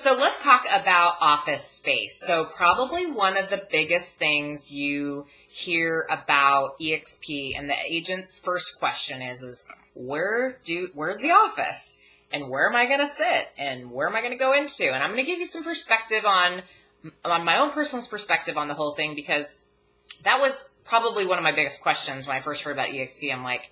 So let's talk about office space. So probably one of the biggest things you hear about EXP, and the agent's first question is where's the office? And where am I going to sit? And where am I going to go into? And I'm going to give you some perspective on my own personal perspective on the whole thing, because that was probably one of my biggest questions when I first heard about EXP. I'm like,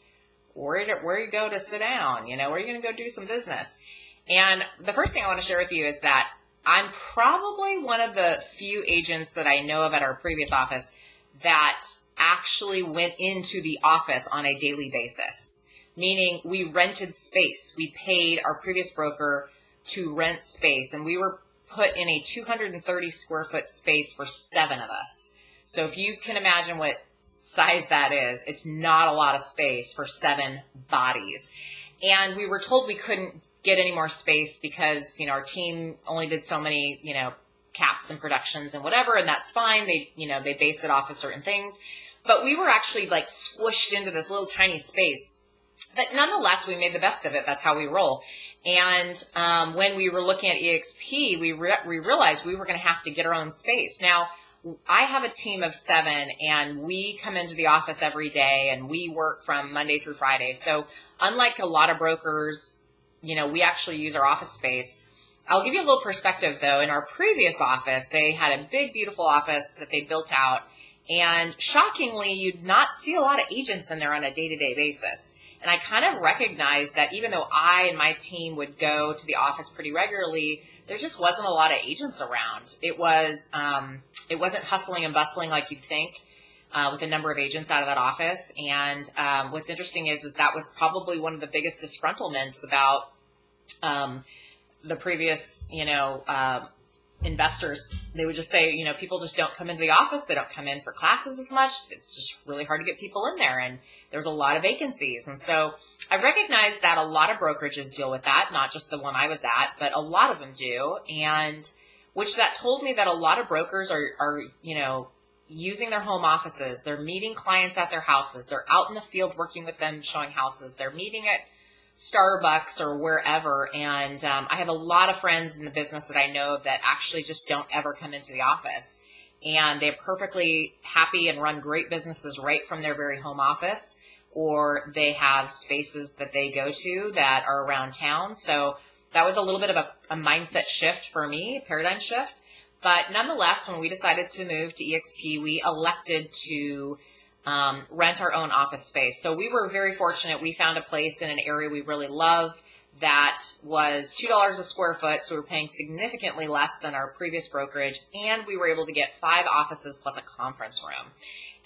where you go to sit down? You know, where are you going to go do some business? And the first thing I want to share with you is that I'm probably one of the few agents that I know of at our previous office that actually went into the office on a daily basis, meaning we rented space. We paid our previous broker to rent space, and we were put in a 230 square foot space for 7 of us. So if you can imagine what size that is, it's not a lot of space for 7 bodies. And we were told we couldn't get any more space because, you know, our team only did so many, you know, caps and productions and whatever, and that's fine. They, you know, they base it off of certain things. But we were actually like squished into this little tiny space. But nonetheless, we made the best of it. That's how we roll. And when we were looking at EXP, we realized we were going to have to get our own space. Now, I have a team of 7, and we come into the office every day, and we work from Monday through Friday. So unlike a lot of brokers, you know, we actually use our office space. I'll give you a little perspective, though. In our previous office, they had a big, beautiful office that they built out. And shockingly, you'd not see a lot of agents in there on a day-to-day basis. And I kind of recognized that even though I and my team would go to the office pretty regularly, there just wasn't a lot of agents around. It wasn't hustling and bustling like you'd think with a number of agents out of that office. And what's interesting is that was probably one of the biggest disgruntlements about the previous, you know, investors. They would just say, you know, people just don't come into the office. They don't come in for classes as much. It's just really hard to get people in there. And there's a lot of vacancies. And so I recognize that a lot of brokerages deal with that, not just the one I was at, but a lot of them do. And which that told me that a lot of brokers are, you know, using their home offices. They're meeting clients at their houses. They're out in the field working with them, showing houses. They're meeting at Starbucks or wherever. And I have a lot of friends in the business that I know of that actually just don't ever come into the office. And they're perfectly happy and run great businesses right from their very home office, or they have spaces that they go to that are around town. So that was a little bit of a mindset shift for me, a paradigm shift. But nonetheless, when we decided to move to EXP, we elected to rent our own office space. So we were very fortunate. We found a place in an area we really love that was $2 a square foot. So we were paying significantly less than our previous brokerage. And we were able to get 5 offices plus a conference room.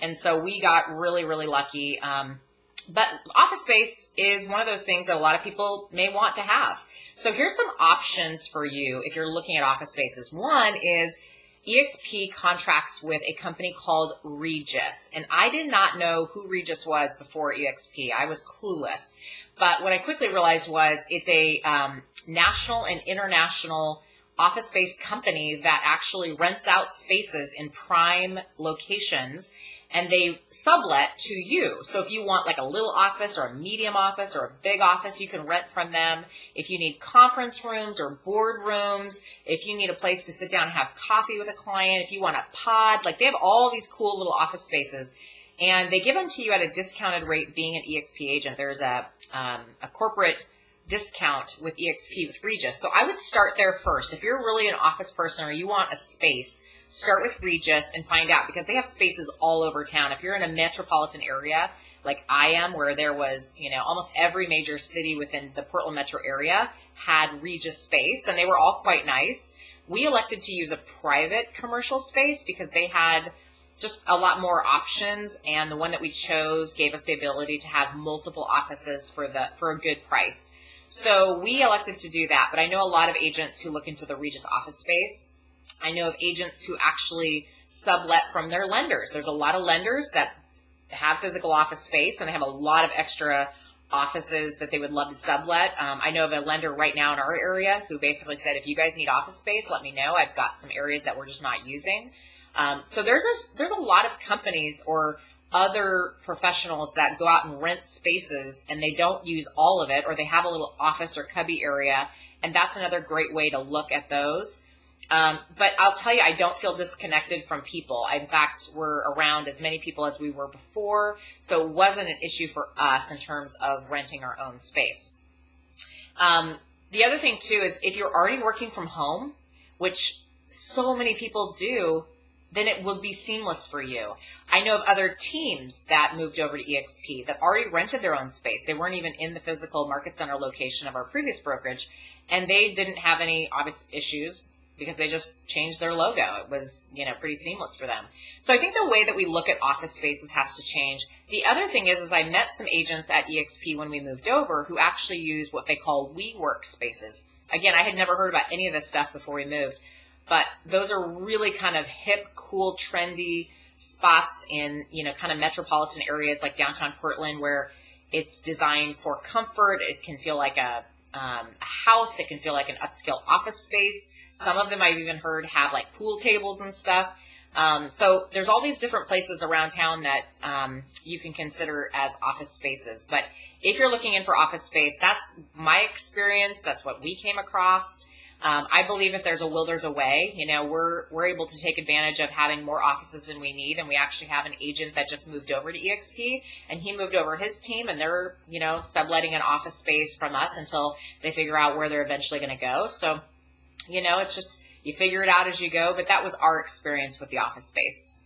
And so we got really, really lucky. But office space is one of those things that a lot of people may want to have. So here's some options for you if you're looking at office spaces. One is EXP contracts with a company called Regus. And I did not know who Regus was before EXP. I was clueless. But what I quickly realized was it's a national and international office space company that actually rents out spaces in prime locations, and they sublet to you. So if you want like a little office or a medium office or a big office, you can rent from them. If you need conference rooms or board rooms, if you need a place to sit down and have coffee with a client, if you want a pod, like they have all these cool little office spaces, and they give them to you at a discounted rate being an EXP agent. There's a corporate discount with EXP with Regus. So I would start there first. If you're really an office person or you want a space, start with Regus and find out, because they have spaces all over town. If you're in a metropolitan area like I am, where there was, you know, almost every major city within the Portland metro area had Regus space, and they were all quite nice. We elected to use a private commercial space because they had just a lot more options, and the one that we chose gave us the ability to have multiple offices for a good price. So we elected to do that. But I know a lot of agents who look into the Regus office space. I know of agents who actually sublet from their lenders. There's a lot of lenders that have physical office space, and they have a lot of extra offices that they would love to sublet. I know of a lender right now in our area who basically said, if you guys need office space, let me know. I've got some areas that we're just not using. So there's a lot of companies or other professionals that go out and rent spaces, and they don't use all of it, or they have a little office or cubby area, And that's another great way to look at those. But I'll tell you, I don't feel disconnected from people. In fact, we're around as many people as we were before, so it wasn't an issue for us in terms of renting our own space. The other thing too is if you're already working from home, which so many people do, then it will be seamless for you. I know of other teams that moved over to EXP that already rented their own space. They weren't even in the physical market center location of our previous brokerage, and they didn't have any obvious issues because they just changed their logo. It was, pretty seamless for them. So I think the way that we look at office spaces has to change. The other thing is I met some agents at EXP when we moved over who actually use what they call WeWork spaces. Again, I had never heard about any of this stuff before we moved, but those are really kind of hip, cool, trendy spots in, kind of metropolitan areas like downtown Portland where it's designed for comfort. It can feel like a house. It can feel like an upscale office space. Some of them I've even heard have like pool tables and stuff. So there's all these different places around town that you can consider as office spaces. But if you're looking in for office space, that's my experience. That's what we came across. I believe if there's a will, there's a way. We're able to take advantage of having more offices than we need, and we actually have an agent that just moved over to EXP, and he moved over his team, and they're subletting an office space from us until they figure out where they're eventually going to go. So, it's just you figure it out as you go. But that was our experience with the office space.